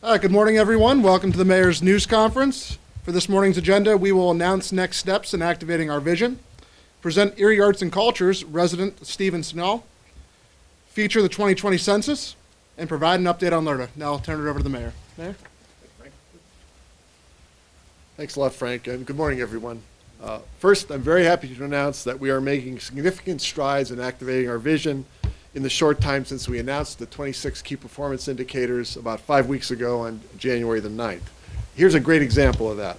Good morning, everyone. Welcome to the Mayor's News Conference. For this morning's agenda, we will announce next steps in activating our vision, present Erie Arts and Culture's resident Stephen Snell, feature the 2020 Census, and provide an update on LERTA. Now I'll turn it over to the Mayor. Mayor? Thanks a lot, Frank, and good morning, everyone. First, I'm very happy to announce that we are making significant strides in activating our vision in the short time since we announced the 26 key performance indicators about 5 weeks ago on January the 9th. Here's a great example of that.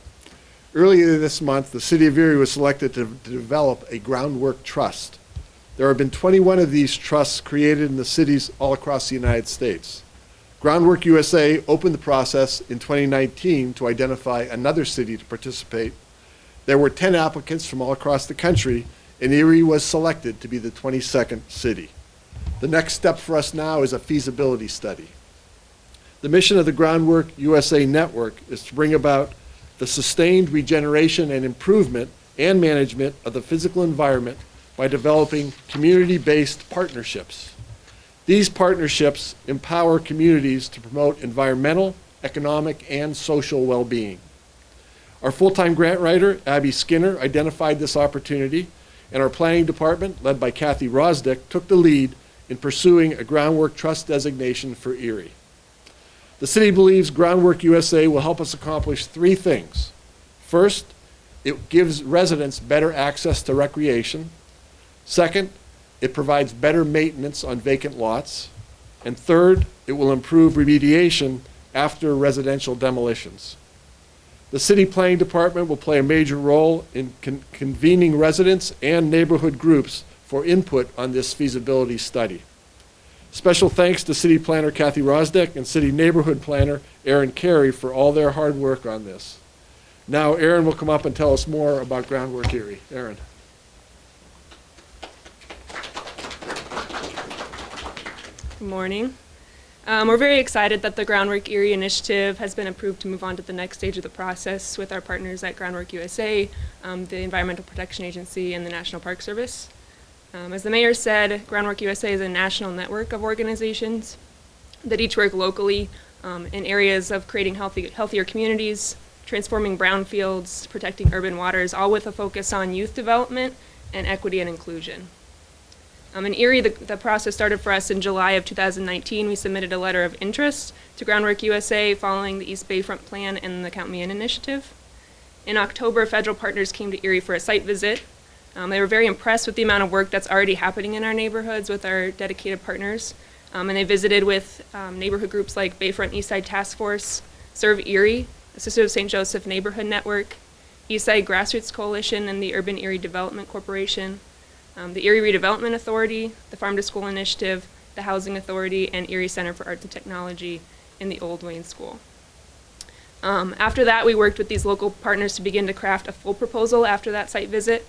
Earlier this month, the City of Erie was selected to develop a Groundwork Trust. There have been 21 of these trusts created in the cities all across the United States. Groundwork USA opened the process in 2019 to identify another city to participate. There were 10 applicants from all across the country, and Erie was selected to be the 22nd city. The next step for us now is a feasibility study. The mission of the Groundwork USA network is to bring about the sustained regeneration and improvement and management of the physical environment by developing community-based partnerships. These partnerships empower communities to promote environmental, economic, and social well-being. Our full-time grant writer, Abby Skinner, identified this opportunity, and our planning department, led by Kathy Rosdick, took the lead in pursuing a Groundwork Trust designation for Erie. The city believes Groundwork USA will help us accomplish 3 things. First, it gives residents better access to recreation. Second, it provides better maintenance on vacant lots. And third, it will improve remediation after residential demolitions. The city planning department will play a major role in convening residents and neighborhood groups for input on this feasibility study. Special thanks to City Planner Kathy Rosdick and City Neighborhood Planner Aaron Carey for all their hard work on this. Now Aaron will come up and tell us more about Groundwork Erie. Aaron. Good morning. We're very excited that the Groundwork Erie initiative has been approved to move on to the next stage of the process with our partners at Groundwork USA, the Environmental Protection Agency, and the National Park Service. As the mayor said, Groundwork USA is a national network of organizations that each work locally in areas of creating healthier communities, transforming brownfields, protecting urban waters, all with a focus on youth development and equity and inclusion. In Erie, the process started for us in July of 2019. We submitted a letter of interest to Groundwork USA following the East Bayfront Plan and the Count Me In initiative. In October, federal partners came to Erie for a site visit. They were very impressed with the amount of work that's already happening in our neighborhoods with our dedicated partners. And they visited with neighborhood groups like Bayfront Eastside Task Force, Serve Erie, the Sister of St. Joseph Neighborhood Network, Eastside Grassroots Coalition, and the Urban Erie Development Corporation, the Erie Redevelopment Authority, the Farm to School Initiative, the Housing Authority, and Erie Center for Arts and Technology in the Old Wayne School. After that, we worked with these local partners to begin to craft a full proposal after that site visit.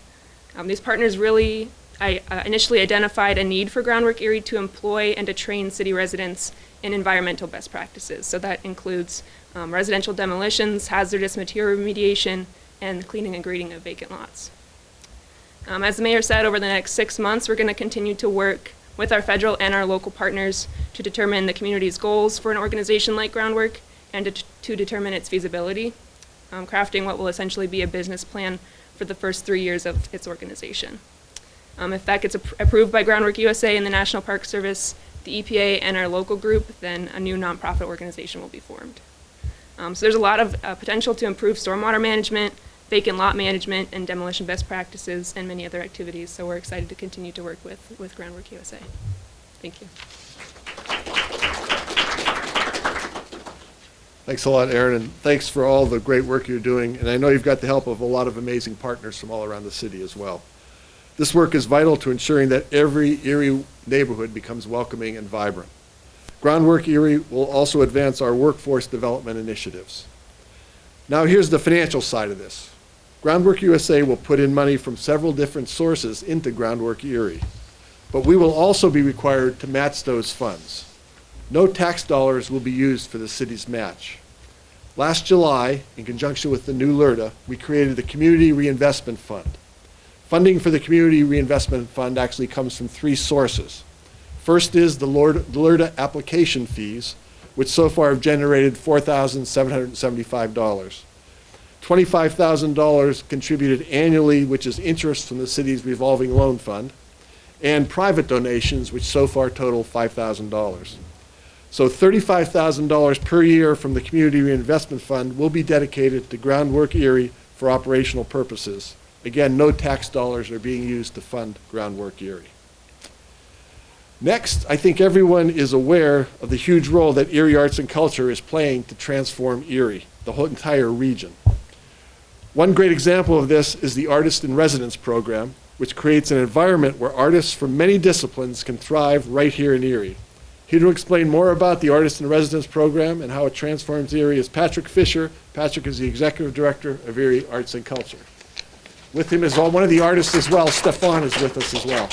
These partners really initially identified a need for Groundwork Erie to employ and to train city residents in environmental best practices. So that includes residential demolitions, hazardous material remediation, and cleaning and grading of vacant lots. As the mayor said, over the next 6 months, we're going to continue to work with our federal and our local partners to determine the community's goals for an organization like Groundwork and to determine its feasibility, crafting what will essentially be a business plan for the first 3 years of its organization. If that gets approved by Groundwork USA and the National Park Service, the EPA, and our local group, then a new nonprofit organization will be formed. So there's a lot of potential to improve stormwater management, vacant lot management, and demolition best practices, and many other activities. So we're excited to continue to work with Groundwork USA. Thank you. Thanks a lot, Aaron, and thanks for all the great work you're doing. And I know you've got the help of a lot of amazing partners from all around the city as well. This work is vital to ensuring that every Erie neighborhood becomes welcoming and vibrant. Groundwork Erie will also advance our workforce development initiatives. Now here's the financial side of this. Groundwork USA will put in money from several different sources into Groundwork Erie, but we will also be required to match those funds. No tax dollars will be used for the city's match. Last July, in conjunction with the new LERTA, we created the Community Reinvestment Fund. Funding for the Community Reinvestment Fund actually comes from 3 sources. First is the LERTA application fees, which so far have generated $4,775. $25,000 contributed annually, which is interest from the city's revolving loan fund, and private donations, which so far total $5,000. So $35,000 per year from the Community Reinvestment Fund will be dedicated to Groundwork Erie for operational purposes. Again, no tax dollars are being used to fund Groundwork Erie. Next, I think everyone is aware of the huge role that Erie Arts and Culture is playing to transform Erie, the whole entire region. One great example of this is the Artist in Residence program, which creates an environment where artists from many disciplines can thrive right here in Erie. Here to explain more about the Artist in Residence program and how it transforms Erie is Patrick Fisher. Patrick is the Executive Director of Erie Arts and Culture. With him is one of the artists as well. Stefan is with us as well.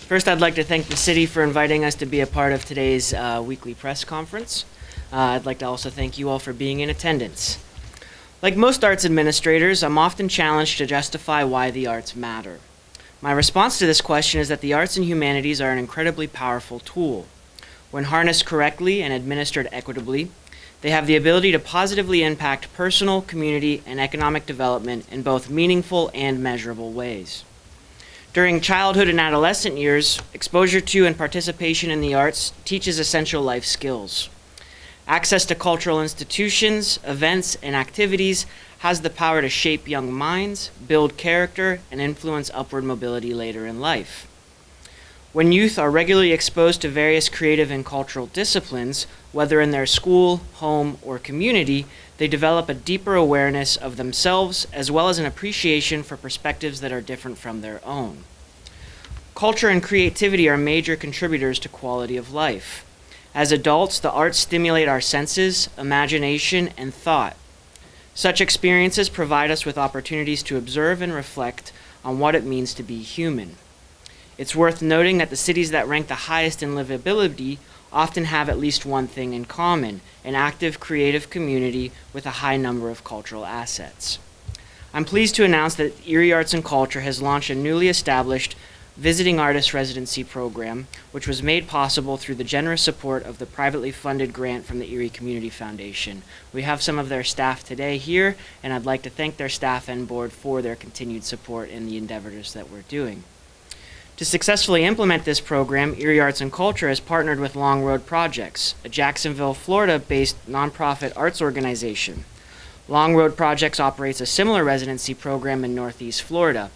First, I'd like to thank the city for inviting us to be a part of today's weekly press conference. I'd like to also thank you all for being in attendance. Like most arts administrators, I'm often challenged to justify why the arts matter. My response to this question is that the arts and humanities are an incredibly powerful tool. When harnessed correctly and administered equitably, they have the ability to positively impact personal, community, and economic development in both meaningful and measurable ways. During childhood and adolescent years, exposure to and participation in the arts teaches essential life skills. Access to cultural institutions, events, and activities has the power to shape young minds, build character, and influence upward mobility later in life. When youth are regularly exposed to various creative and cultural disciplines, whether in their school, home, or community, they develop a deeper awareness of themselves as well as an appreciation for perspectives that are different from their own. Culture and creativity are major contributors to quality of life. As adults, the arts stimulate our senses, imagination, and thought. Such experiences provide us with opportunities to observe and reflect on what it means to be human. It's worth noting that the cities that rank the highest in livability often have at least one thing in common: an active, creative community with a high number of cultural assets. I'm pleased to announce that Erie Arts and Culture has launched a newly established Visiting Artist Residency Program, which was made possible through the generous support of the privately funded grant from the Erie Community Foundation. We have some of their staff today here, and I'd like to thank their staff and board for their continued support in the endeavors that we're doing. To successfully implement this program, Erie Arts and Culture has partnered with Long Road Projects, a Jacksonville, Florida-based nonprofit arts organization. Long Road Projects operates a similar residency program in Northeast Florida.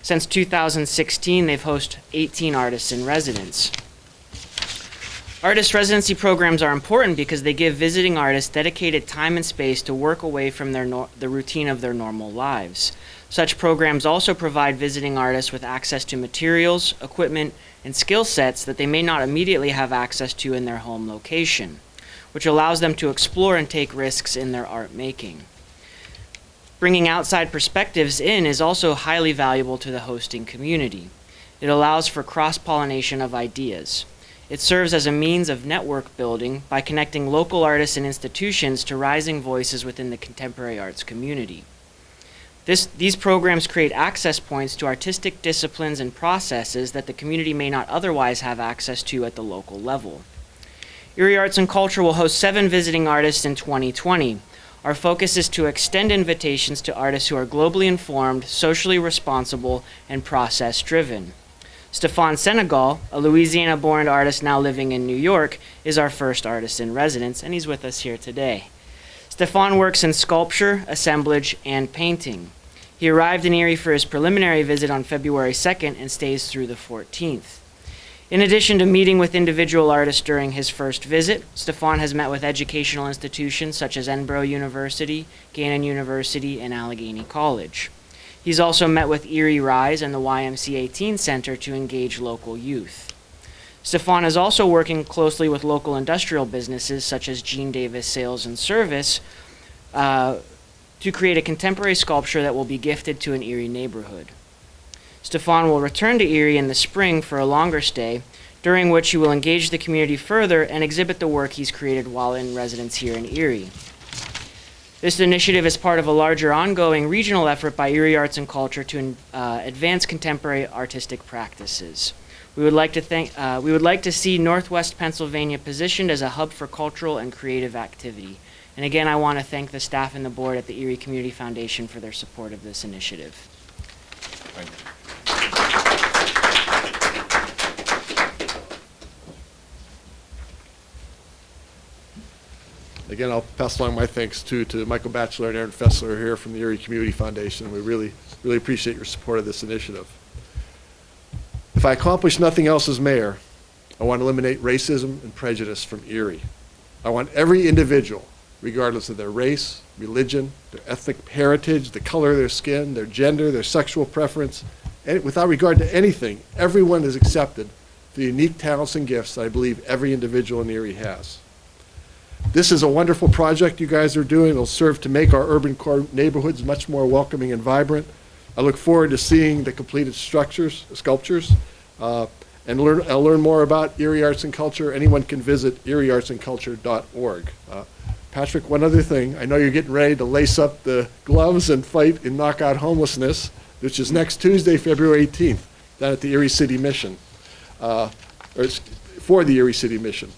Since 2016, they've hosted 18 artists in residence. Artist residency programs are important because they give visiting artists dedicated time and space to work away from the routine of their normal lives. Such programs also provide visiting artists with access to materials, equipment, and skill sets that they may not immediately have access to in their home location, which allows them to explore and take risks in their art making. Bringing outside perspectives in is also highly valuable to the hosting community. It allows for cross-pollination of ideas. It serves as a means of network building by connecting local artists and institutions to rising voices within the contemporary arts community. These programs create access points to artistic disciplines and processes that the community may not otherwise have access to at the local level. Erie Arts and Culture will host 7 visiting artists in 2020. Our focus is to extend invitations to artists who are globally informed, socially responsible, and process-driven. Stefan Senegal, a Louisiana-born artist now living in New York, is our first artist in residence, and he's with us here today. Stefan works in sculpture, assemblage, and painting. He arrived in Erie for his preliminary visit on February 2nd and stays through the 14th. In addition to meeting with individual artists during his first visit, Stefan has met with educational institutions such as Edinboro University, Gannon University, and Allegheny College. He's also met with Erie Rise and the YMCA Teen Center to engage local youth. Stefan is also working closely with local industrial businesses such as Gene Davis Sales and Service to create a contemporary sculpture that will be gifted to an Erie neighborhood. Stefan will return to Erie in the spring for a longer stay, during which he will engage the community further and exhibit the work he's created while in residence here in Erie. This initiative is part of a larger ongoing regional effort by Erie Arts and Culture to advance contemporary artistic practices. We would like to see Northwest Pennsylvania positioned as a hub for cultural and creative activity. And again, I want to thank the staff and the board at the Erie Community Foundation for their support of this initiative. Thank you. Again, I'll pass along my thanks to Michael Batchelor and Aaron Fessler here from the Erie Community Foundation. We really appreciate your support of this initiative. If I accomplish nothing else as mayor, I want to eliminate racism and prejudice from Erie. I want every individual, regardless of their race, religion, their ethnic heritage, the color of their skin, their gender, their sexual preference, and without regard to anything, everyone is accepted for the unique talents and gifts that I believe every individual in Erie has. This is a wonderful project you guys are doing. It'll serve to make our urban core neighborhoods much more welcoming and vibrant. I look forward to seeing the completed sculptures, and I'll learn more about Erie Arts and Culture. Anyone can visit erieartsandculture.org. Patrick, one other thing. I know you're getting ready to lace up the gloves and fight and knock out homelessness, which is next Tuesday, February 18th, down at the Erie City Mission, for the Erie City Mission.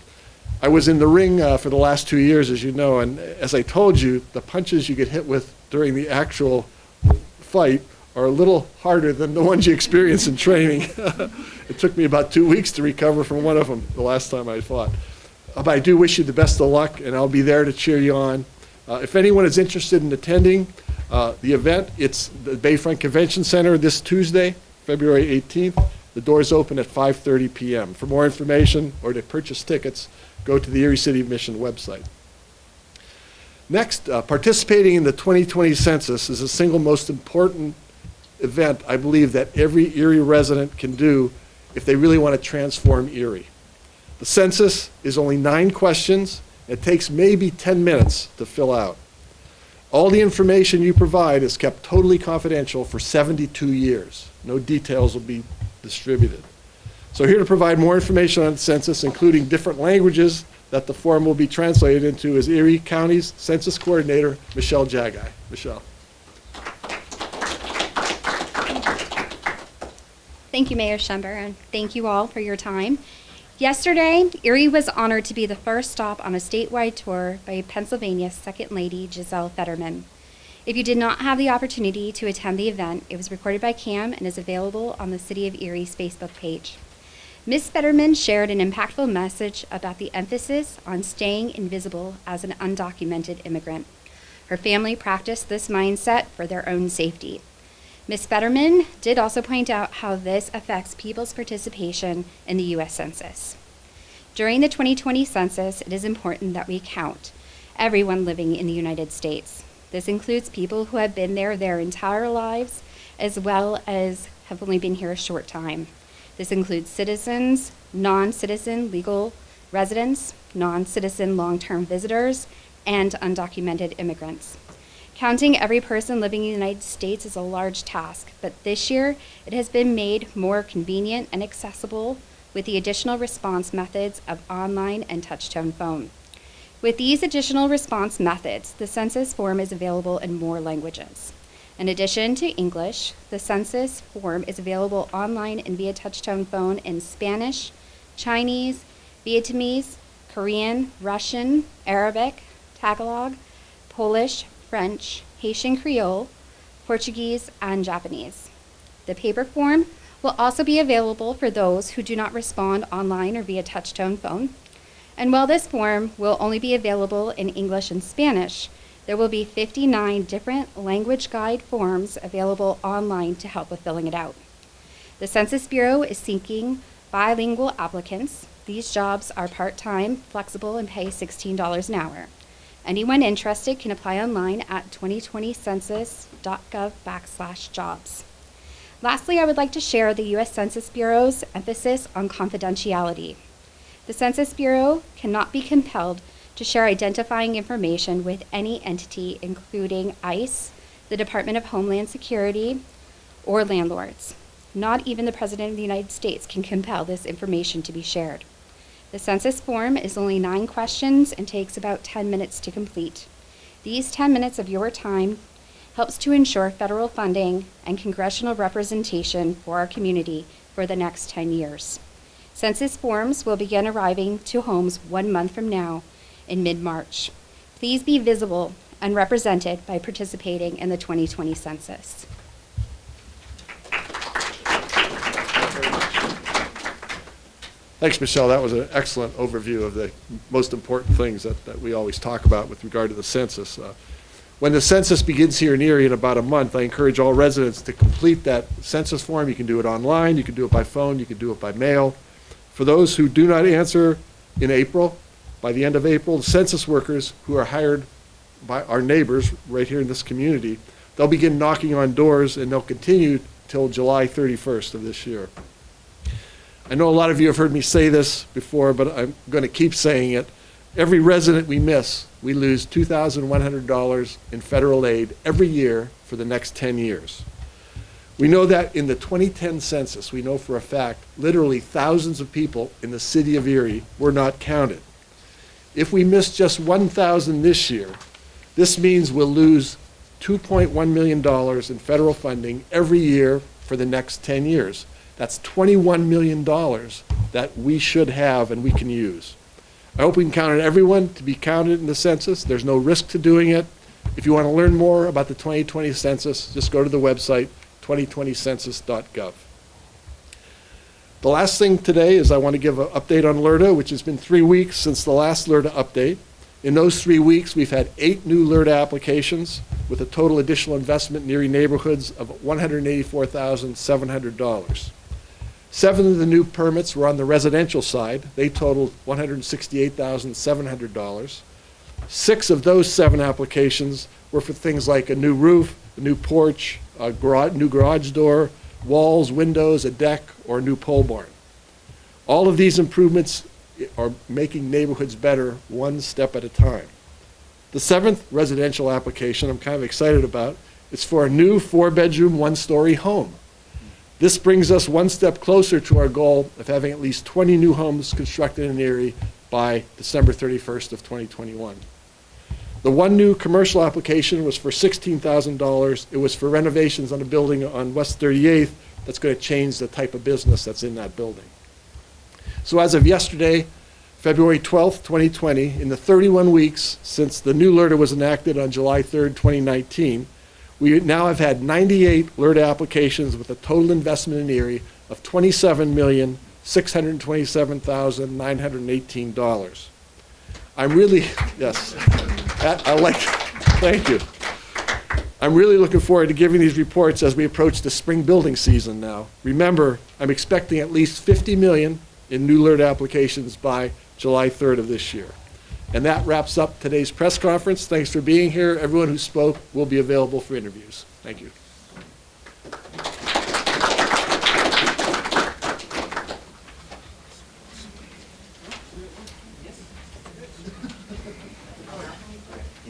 I was in the ring for the last 2 years, as you know, and as I told you, the punches you get hit with during the actual fight are a little harder than the ones you experience in training. It took me about 2 weeks to recover from one of them the last time I fought. But I do wish you the best of luck, and I'll be there to cheer you on. If anyone is interested in attending the event, it's the Bayfront Convention Center this Tuesday, February 18th. The doors open at 5:30 p.m. For more information or to purchase tickets, go to the Erie City Mission website. Next, participating in the 2020 census is the single most important event I believe that every Erie resident can do if they really want to transform Erie. The census is only 9 questions. It takes maybe 10 minutes to fill out. All the information you provide is kept totally confidential for 72 years. No details will be distributed. So here to provide more information on the census, including different languages that the form will be translated into, is Erie County's Census Coordinator, Michelle Jagai. Michelle. Thank you, Mayor Schember, and thank you all for your time. Yesterday, Erie was honored to be the first stop on a statewide tour by Pennsylvania's Second Lady, Giselle Fetterman. If you did not have the opportunity to attend the event, it was recorded by Cam and is available on the City of Erie's Facebook page. Ms. Fetterman shared an impactful message about the emphasis on staying invisible as an undocumented immigrant. Her family practiced this mindset for their own safety. Ms. Fetterman did also point out how this affects people's participation in the U.S. Census. During the 2020 census, it is important that we count everyone living in the United States. This includes people who have been there their entire lives, as well as have only been here a short time. This includes citizens, non-citizen legal residents, non-citizen long-term visitors, and undocumented immigrants. Counting every person living in the United States is a large task, but this year it has been made more convenient and accessible with the additional response methods of online and touch-tone phone. With these additional response methods, the census form is available in more languages. In addition to English, the census form is available online and via touch-tone phone in Spanish, Chinese, Vietnamese, Korean, Russian, Arabic, Tagalog, Polish, French, Haitian Creole, Portuguese, and Japanese. The paper form will also be available for those who do not respond online or via touch-tone phone. And while this form will only be available in English and Spanish, there will be 59 different language guide forms available online to help with filling it out. The Census Bureau is seeking bilingual applicants. These jobs are part-time, flexible, and pay $16 an hour. Anyone interested can apply online at 2020census.gov/jobs. Lastly, I would like to share the U.S. Census Bureau's emphasis on confidentiality. The Census Bureau cannot be compelled to share identifying information with any entity, including ICE, the Department of Homeland Security, or landlords. Not even the President of the United States can compel this information to be shared. The census form is only 9 questions and takes about 10 minutes to complete. These 10 minutes of your time helps to ensure federal funding and congressional representation for our community for the next 10 years. Census forms will begin arriving to homes 1 month from now in mid-March. Please be visible and represented by participating in the 2020 census. Thanks, Michelle. That was an excellent overview of the most important things that we always talk about with regard to the census. When the census begins here in Erie in about a month, I encourage all residents to complete that census form. You can do it online, you can do it by phone, you can do it by mail. For those who do not answer in April, by the end of April, the census workers who are hired by our neighbors right here in this community, they'll begin knocking on doors, and they'll continue till July 31st of this year. I know a lot of you have heard me say this before, but I'm going to keep saying it. Every resident we miss, we lose $2,100 in federal aid every year for the next 10 years. We know that in the 2010 census, we know for a fact, literally thousands of people in the city of Erie were not counted. If we miss just 1,000 this year, this means we'll lose $2.1 million in federal funding every year for the next 10 years. That's $21 million that we should have and we can use. I hope we can count on everyone to be counted in the census. There's no risk to doing it. If you want to learn more about the 2020 census, just go to the website, 2020census.gov. The last thing today is I want to give an update on LRTA, which has been 3 weeks since the last LRTA update. In those 3 weeks, we've had 8 new LRTA applications with a total additional investment in Erie neighborhoods of $184,700. 7 of the new permits were on the residential side. They totaled $168,700. 6 of those 7 applications were for things like a new roof, a new porch, a new garage door, walls, windows, a deck, or a new pole barn. All of these improvements are making neighborhoods better one step at a time. The 7th residential application I'm kind of excited about is for a new 4-bedroom, 1-story home. This brings us one step closer to our goal of having at least 20 new homes constructed in Erie by December 31st of 2021. The one new commercial application was for $16,000. It was for renovations on a building on West 38th that's going to change the type of business that's in that building. So as of yesterday, February 12th, 2020, in the 31 weeks since the new LRTA was enacted on July 3rd, 2019, we now have had 98 LRTA applications with a total investment in Erie of $27,627,918. I'm really, yes, thank you. I'm really looking forward to giving these reports as we approach the spring building season now. Remember, I'm expecting at least 50 million in new LRTA applications by July 3rd of this year. And that wraps up today's press conference. Thanks for being here. Everyone who spoke will be available for interviews. Thank you.